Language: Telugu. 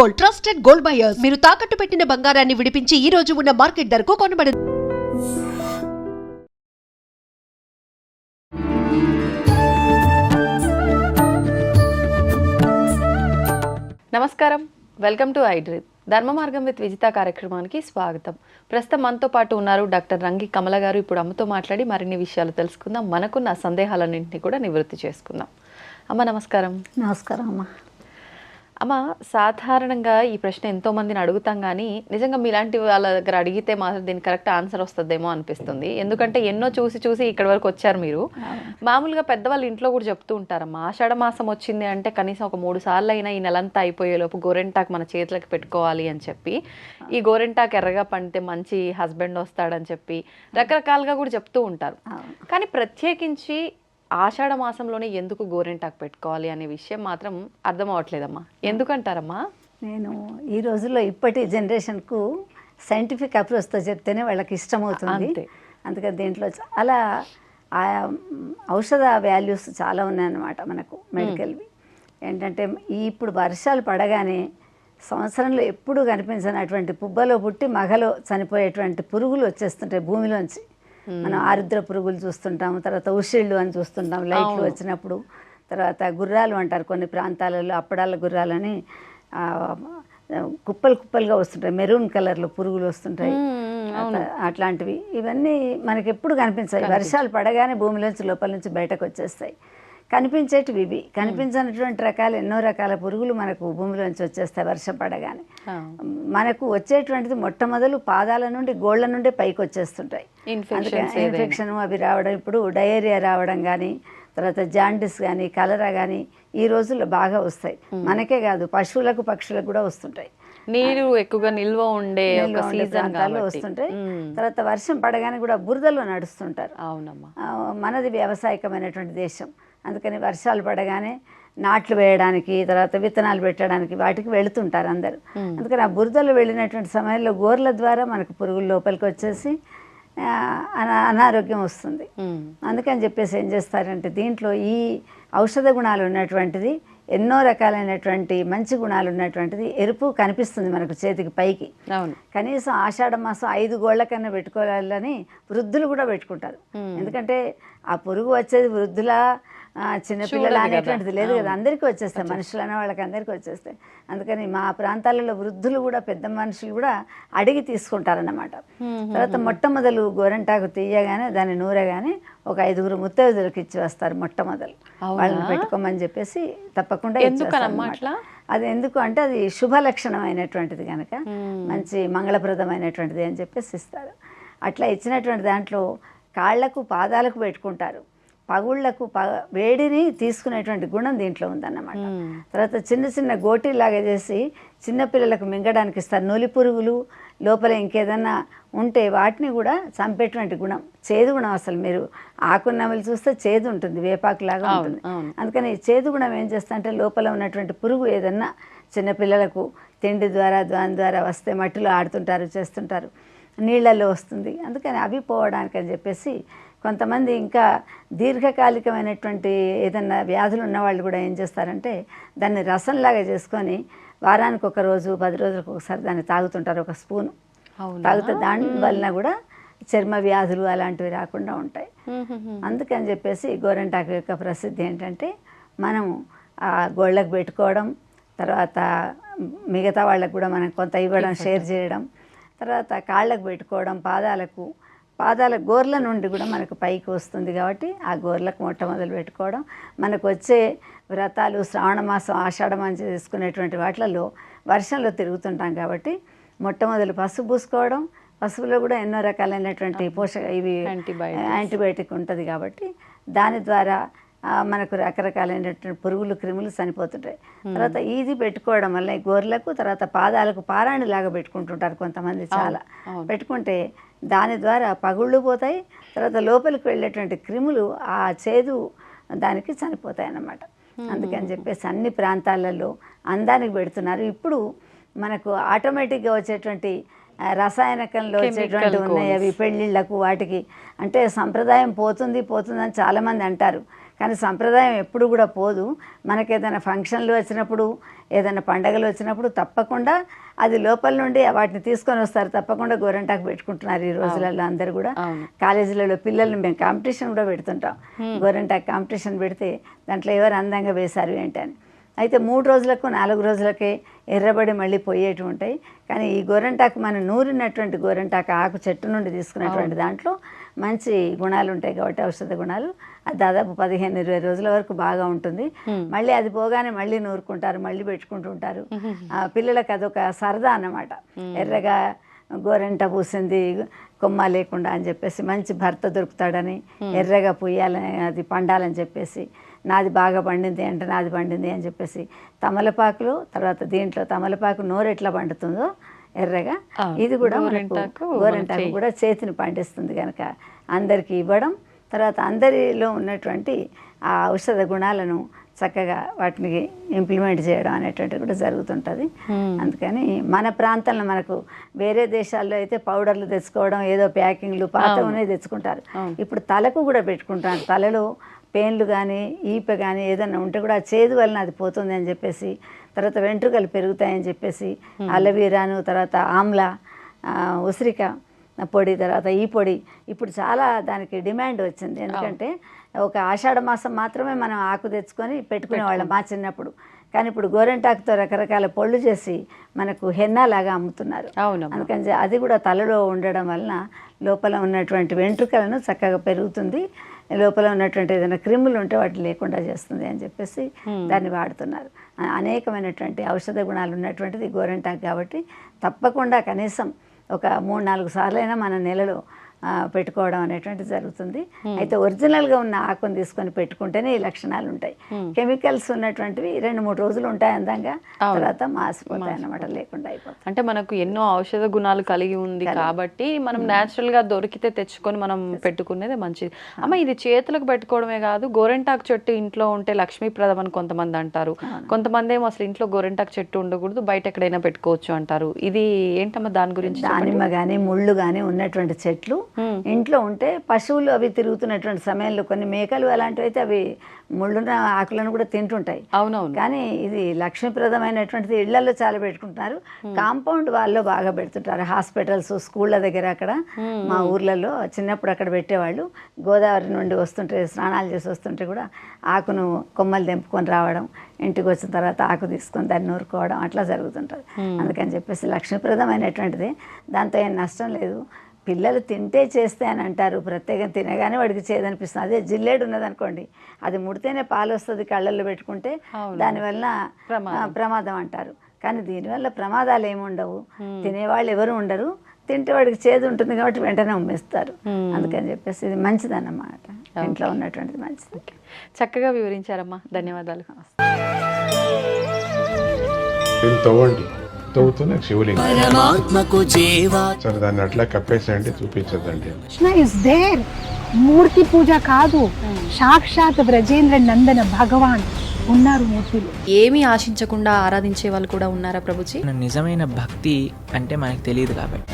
Gold, trusted gold buyers. మీరు తాకట్టు పెట్టిన బంగారాన్ని విడిపించి ఈ రోజు ఉన్న మార్కెట్ ధరకు కొనబడను. నమస్కారం, వెల్కమ్ టు ఐడ్రీమ్. ధర్మ మార్గం విత్ విజిత కార్యక్రమానికి స్వాగతం. ప్రస్తుతం మనతో పాటు ఉన్నారు డాక్టర్ రంగి కమల గారు. ఇప్పుడు అమ్మతో మాట్లాడి మరిన్ని విషయాలు తెలుసుకుందాం, మనకున్న సందేహాలన్నింటినీ కూడా నివృత్తి చేసుకుందాం. అమ్మ నమస్కారం. నమస్కారం అమ్మ. అమ్మ, సాధారణంగా ఈ ప్రశ్న ఎంతో మందిని అడుగుతాం, కానీ నిజంగా మీలాంటి వాళ్ళ దగ్గర అడిగితే మాత్రం దీనికి కరెక్ట్ ఆన్సర్ వస్తుందేమో అనిపిస్తుంది. ఎందుకంటే ఎన్నో చూసి ఇక్కడి వరకు వచ్చారు మీరు. మామూలుగా పెద్దవాళ్ళు ఇంట్లో కూడా చెప్తూ ఉంటారమ్మా, ఆషాఢ మాసం వచ్చింది అంటే కనీసం ఒక 3 సార్లు అయినా ఈ నెలంతా అయిపోయేలోపు గోరెంటాకు మన చేతులకు పెట్టుకోవాలి అని చెప్పి, ఈ గోరెంటాకు ఎర్రగా పండితే మంచి హస్బెండ్ వస్తాడని చెప్పి రకరకాలుగా కూడా చెప్తూ ఉంటారు. కానీ ప్రత్యేకించి ఆషాఢ మాసంలోనే ఎందుకు గోరెంటాకు పెట్టుకోవాలి అనే విషయం మాత్రం అర్థం అవ్వట్లేదమ్మా. ఎందుకంటారమ్మా? నేను ఈ రోజుల్లో ఇప్పటి జనరేషన్కు సైంటిఫిక్ అప్రోచ్తో చెప్తేనే వాళ్ళకి ఇష్టమవుతుంది. అందుకని దీంట్లో చాలా ఔషధ వాల్యూస్ చాలా ఉన్నాయన్నమాట మనకు మెడికల్వి. ఏంటంటే ఇప్పుడు వర్షాలు పడగానే సంవత్సరంలో ఎప్పుడూ కనిపించినటువంటి పుబ్బలో పుట్టి మగలో చనిపోయేటువంటి పురుగులు వచ్చేస్తుంటాయి భూమిలోంచి. మనం ఆరుద్ర పురుగులు చూస్తుంటాము, తర్వాత ఉషిళ్ళు అని చూస్తుంటాం లైట్లు వచ్చినప్పుడు. తర్వాత గుర్రాలు అంటారు కొన్ని ప్రాంతాలలో, అప్పడాల గుర్రాలని కుప్పలుగా వస్తుంటాయి, మెరూన్ కలర్లో పురుగులు వస్తుంటాయి. అట్లాంటివి ఇవన్నీ మనకి ఎప్పుడు కనిపించాయి. వర్షాలు పడగానే భూమిలోంచి లోపల నుంచి బయటకు వచ్చేస్తాయి. కనిపించేటివి ఇవి. కనిపించినటువంటి రకాలు ఎన్నో రకాల పురుగులు మనకు భూమిలోంచి వచ్చేస్తాయి వర్షం పడగానే. మనకు వచ్చేటువంటిది మొట్టమొదలు పాదాల నుండి గోళ్ల నుండి పైకి వచ్చేస్తుంటాయి. ఇన్ఫెక్షన్ అవి రావడం, ఇప్పుడు డయేరియా రావడం కానీ, తర్వాత జాండిస్ కానీ, కలరా కానీ ఈ రోజుల్లో బాగా వస్తాయి. మనకే కాదు, పశువులకు పక్షులకు కూడా వస్తుంటాయి. నీరు ఎక్కువగా నిల్వ ఉండే ప్రాంతాల్లో వస్తుంటాయి. తర్వాత వర్షం పడగానే కూడా బురదలో నడుస్తుంటారు. అవునమ్మా, మనది వ్యవసాయకమైనటువంటి దేశం. అందుకని వర్షాలు పడగానే నాట్లు వేయడానికి, తర్వాత విత్తనాలు పెట్టడానికి వాటికి వెళుతుంటారు అందరూ. అందుకని ఆ బురదలో వెళ్ళినటువంటి సమయంలో గోర్ల ద్వారా మనకు పురుగులు లోపలికి వచ్చేసి అనారోగ్యం వస్తుంది. అందుకని చెప్పేసి ఏం చేస్తారంటే దీంట్లో ఈ ఔషధ గుణాలు ఉన్నటువంటిది, ఎన్నో రకాలైనటువంటి మంచి గుణాలు ఉన్నటువంటిది ఎరుపు కనిపిస్తుంది మనకు చేతికి పైకి. కనీసం ఆషాఢ మాసం 5 గోళ్ల కన్నా పెట్టుకోవాలని వృద్ధులు కూడా పెట్టుకుంటారు. ఎందుకంటే ఆ పురుగు వచ్చేది వృద్ధుల చిన్నపిల్లలు అనేటువంటిది లేదు కదా, అందరికీ వచ్చేస్తాయి. మనుషులు అనే వాళ్ళకి అందరికీ వచ్చేస్తాయి. అందుకని మా ప్రాంతాలలో వృద్ధులు కూడా, పెద్ద మనుషులు కూడా అడిగి తీసుకుంటారన్నమాట. తర్వాత మొట్టమొదలు గోరంటాకు తీయగానే దాన్ని నూరగానే ఒక 5 ముత్తైదులకు ఇచ్చి వస్తారు మొట్టమొదలు. వాళ్ళని పెట్టుకోమని చెప్పేసి తప్పకుండా ఇచ్చేస్తారు. అది ఎందుకు అంటే అది శుభ లక్షణమైనటువంటిది కనుక, మంచి మంగళప్రదమైనటువంటిది అని చెప్పేసి ఇస్తారు. అట్లా ఇచ్చినటువంటి దాంట్లో కాళ్లకు పాదాలకు పెట్టుకుంటారు. పగుళ్లకు వేడిని తీసుకునేటువంటి గుణం దీంట్లో ఉందన్నమాట. తర్వాత చిన్న చిన్న గోటీలాగా చేసి చిన్నపిల్లలకు మింగడానికి ఇస్తారు. నూలి పురుగులు లోపల ఇంకేదన్నా ఉంటే వాటిని కూడా చంపేటువంటి గుణం, చేదు గుణం. అసలు మీరు ఆకున్నమలు చూస్తే చేదు ఉంటుంది, వేపాకులాగా ఉంటుంది. అందుకని చేదు గుణం ఏం చేస్తా అంటే లోపల ఉన్నటువంటి పురుగు ఏదన్నా చిన్నపిల్లలకు తిండి ద్వారా దాని ద్వారా వస్తే మట్టిలో ఆడుతుంటారు, చేస్తుంటారు, నీళ్ళల్లో వస్తుంది. అందుకని అవి పోవడానికి అని చెప్పేసి కొంతమంది ఇంకా దీర్ఘకాలికమైనటువంటి ఏదన్నా వ్యాధులు ఉన్నవాళ్ళు కూడా ఏం చేస్తారంటే దాన్ని రసంలాగా చేసుకొని వారానికి ఒక రోజు 10 రోజులకు ఒకసారి దాన్ని తాగుతుంటారు. ఒక స్పూను తాగితే దాని వలన కూడా చర్మ వ్యాధులు అలాంటివి రాకుండా ఉంటాయి. అందుకని చెప్పేసి గోరెంటాకు యొక్క ప్రసిద్ధి ఏంటంటే మనము ఆ గోళ్ళకు పెట్టుకోవడం, తర్వాత మిగతా వాళ్ళకు కూడా మనం కొంత ఇవ్వడం, షేర్ చేయడం, తర్వాత కాళ్ళకు పెట్టుకోవడం, పాదాల గోర్ల నుండి కూడా మనకు పైకి వస్తుంది కాబట్టి ఆ గోర్లకు మొట్టమొదలు పెట్టుకోవడం. మనకు వచ్చే వ్రతాలు శ్రావణ మాసం, ఆషాఢ మాసం చేసుకునేటువంటి వాటిలలో వర్షంలో తిరుగుతుంటాం కాబట్టి మొట్టమొదలు పసుపు పూసుకోవడం. పసుపులో కూడా ఎన్నో రకాలైనటువంటి యాంటీబయాటిక్ ఉంటుంది కాబట్టి దాని ద్వారా మనకు రకరకాలైనటువంటి పురుగులు, క్రిములు చనిపోతుంటాయి. తర్వాత ఇది పెట్టుకోవడం వల్ల ఈ గోర్లకు, తర్వాత పాదాలకు పారాణిలాగా పెట్టుకుంటుంటారు కొంతమంది. చాలా పెట్టుకుంటే దాని ద్వారా పగుళ్ళు పోతాయి. తర్వాత లోపలికి వెళ్ళేటువంటి క్రిములు ఆ చేదు దానికి చనిపోతాయి అన్నమాట. అందుకని చెప్పేసి అన్ని ప్రాంతాలలో అందానికి పెడుతున్నారు. ఇప్పుడు మనకు ఆటోమేటిక్గా వచ్చేటువంటి రసాయనకంలో వచ్చేటువంటి ఉన్నాయి, అవి పెళ్ళిళ్ళకు వాటికి. అంటే సంప్రదాయం పోతుంది అని చాలామంది అంటారు. కానీ సంప్రదాయం ఎప్పుడు కూడా పోదు. మనకి ఏదైనా ఫంక్షన్లు వచ్చినప్పుడు, ఏదైనా పండగలు వచ్చినప్పుడు తప్పకుండా అది లోపల నుండి వాటిని తీసుకొని వస్తారు. తప్పకుండా గోరంటాకు పెట్టుకుంటున్నారు ఈ రోజులలో అందరు కూడా. కాలేజీలలో పిల్లల్ని మేము కాంపిటీషన్ కూడా పెడుతుంటాం. గోరంటాకు కాంపిటీషన్ పెడితే దాంట్లో ఎవరు అందంగా వేశారు ఏంటని. అయితే 3 రోజులకు 4 రోజులకే ఎర్రబడి మళ్ళీ పోయేటివి ఉంటాయి. కానీ ఈ గోరంటాకు మనం నూరినటువంటి గోరంటాకు ఆకు చెట్టు నుండి తీసుకున్నటువంటి దాంట్లో మంచి గుణాలు ఉంటాయి కాబట్టి, ఔషధ గుణాలు. అది దాదాపు 15-20 రోజుల వరకు బాగా ఉంటుంది. మళ్ళీ అది పోగానే మళ్ళీ నూరుకుంటారు, మళ్ళీ పెట్టుకుంటుంటారు. పిల్లలకు అదొక సరదా అన్నమాట. ఎర్రగా గోరెంట పూసింది కొమ్మ లేకుండా అని చెప్పేసి, మంచి భర్త దొరుకుతాడని, ఎర్రగా పూయాలని, అది పండాలని చెప్పేసి, నాది బాగా పండింది అంటే నాది పండింది అని చెప్పేసి, తమలపాకులు తర్వాత దీంట్లో తమలపాకు నోరు ఎట్లా పండుతుందో ఎర్రగా, ఇది కూడా గోరెంటాకు కూడా చేతిని పండిస్తుంది కనుక అందరికీ ఇవ్వడం, తర్వాత అందరిలో ఉన్నటువంటి ఆ ఔషధ గుణాలను చక్కగా వాటిని ఇంప్లిమెంట్ చేయడం అనేటువంటిది కూడా జరుగుతుంటుంది. అందుకని మన ప్రాంతంలో, మనకు వేరే దేశాల్లో అయితే పౌడర్లు తెచ్చుకోవడం, ఏదో ప్యాకింగ్లు పాతవనే తెచ్చుకుంటారు. ఇప్పుడు తలకు కూడా పెట్టుకుంటారు. తలలో పెయిన్లు కానీ ఈప కానీ ఏదైనా ఉంటే కూడా ఆ చేదు వలన అది పోతుంది అని చెప్పేసి, తర్వాత వెంట్రుకలు పెరుగుతాయని చెప్పేసి అలవీరాను, తర్వాత ఆమ్లా, ఉసిరిక పొడి, తర్వాత ఈ పొడి ఇప్పుడు చాలా దానికి డిమాండ్ వచ్చింది. ఎందుకంటే ఒక ఆషాఢ మాసం మాత్రమే మనం ఆకు తెచ్చుకొని పెట్టుకునేవాళ్ళం మా చిన్నప్పుడు. కానీ ఇప్పుడు గోరెంటాకుతో రకరకాల పొళ్ళు చేసి మనకు హెన్నా లాగా అమ్ముతున్నారు. అందుకని అది కూడా తలలో ఉండడం వలన లోపల ఉన్నటువంటి వెంట్రుకలను చక్కగా పెరుగుతుంది, లోపల ఉన్నటువంటి ఏదైనా క్రిములు ఉంటే వాటి లేకుండా చేస్తుంది అని చెప్పేసి దాన్ని వాడుతున్నారు. అనేకమైనటువంటి ఔషధ గుణాలు ఉన్నటువంటిది గోరెంటాకు కాబట్టి తప్పకుండా కనీసం ఒక 3-4 సార్లైనా మన నెలలో పెట్టుకోవడం అనేటువంటిది జరుగుతుంది. అయితే ఒరిజినల్గా ఉన్న ఆకుని తీసుకొని పెట్టుకుంటేనే ఈ లక్షణాలు ఉంటాయి. కెమికల్స్ ఉన్నటువంటివి 2-3 రోజులు ఉంటాయి అందంగా, తర్వాత మాసిపోతాయి అన్నమాట, లేకుండా అయిపోతాయి. అంటే మనకు ఎన్నో ఔషధ గుణాలు కలిగి ఉంది కాబట్టి మనం న్యాచురల్ గా దొరికితే తెచ్చుకొని మనం పెట్టుకునేది మంచిది. అమ్మ, ఇది చేతులకు పెట్టుకోవడమే కాదు, గోరెంటాకు చెట్టు ఇంట్లో ఉంటే లక్ష్మీప్రదం అని కొంతమంది అంటారు. కొంతమంది ఏమో అసలు ఇంట్లో గోరెంటాకు చెట్టు ఉండకూడదు, బయట ఎక్కడైనా పెట్టుకోవచ్చు అంటారు. ఇది ఏంటమ్మా దాని గురించి? దానిమ్మ కానీ ముళ్ళు కానీ ఉన్నటువంటి చెట్లు ఇంట్లో ఉంటే పశువులు అవి తిరుగుతున్నటువంటి సమయంలో కొన్ని మేకలు అలాంటివి అయితే అవి ముళ్ళున్న ఆకులను కూడా తింటుంటాయి. అవునవును. కానీ ఇది లక్ష్మీప్రదమైనటువంటిది ఇళ్లలో చాలా పెట్టుకుంటున్నారు. కాంపౌండ్ వాళ్ళలో బాగా పెడుతుంటారు. హాస్పిటల్స్, స్కూళ్ళ దగ్గర, అక్కడ మా ఊర్లలో చిన్నప్పుడు అక్కడ పెట్టేవాళ్ళు. గోదావరి నుండి వస్తుంటే, స్నానాలు చేసి వస్తుంటే కూడా ఆకును కొమ్మలు తెంపుకొని రావడం, ఇంటికి వచ్చిన తర్వాత ఆకు తీసుకొని దాన్ని నూరుకోవడం అట్లా జరుగుతుంటుంది. అందుకని చెప్పేసి లక్ష్మీప్రదమైనటువంటిది, దాంతో ఏం నష్టం లేదు. పిల్లలు తింటే చేస్తే అని అంటారు, ప్రత్యేకంగా తినగానే వాడికి చేదనిపిస్తుంది. అదే జిల్లేడు ఉన్నదనుకోండి, అది ముడితేనే పాలు వస్తుంది, కళ్ళల్లో పెట్టుకుంటే దానివల్ల ప్రమాదం అంటారు. కానీ దీనివల్ల ప్రమాదాలు ఏమి ఉండవు, తినేవాళ్ళు ఎవరు ఉండరు, తింటే వాడికి చేదు ఉంటుంది కాబట్టి వెంటనే ఉమ్మేస్తారు. అందుకని చెప్పేసి ఇది మంచిదన్నమాట, ఇంట్లో ఉన్నటువంటిది మంచిది. చక్కగా వివరించారమ్మా, ధన్యవాదాలు. తవ్వుతూనే శివలింగం సరే దాన్ని అట్లా కప్పేసేయండి, చూపించదండి. కృష్ణ ఇస్ దేర్, మూర్తి పూజ కాదు, సాక్షాత్ బ్రజేంద్ర నందన భగవాన్ ఉన్నారు మూర్తిలో. ఏమీ ఆశించకుండా ఆరాధించే వాళ్ళు కూడా ఉన్నారా ప్రభుజీ? నిజమైన భక్తి అంటే మనకు తెలియదు కాబట్టి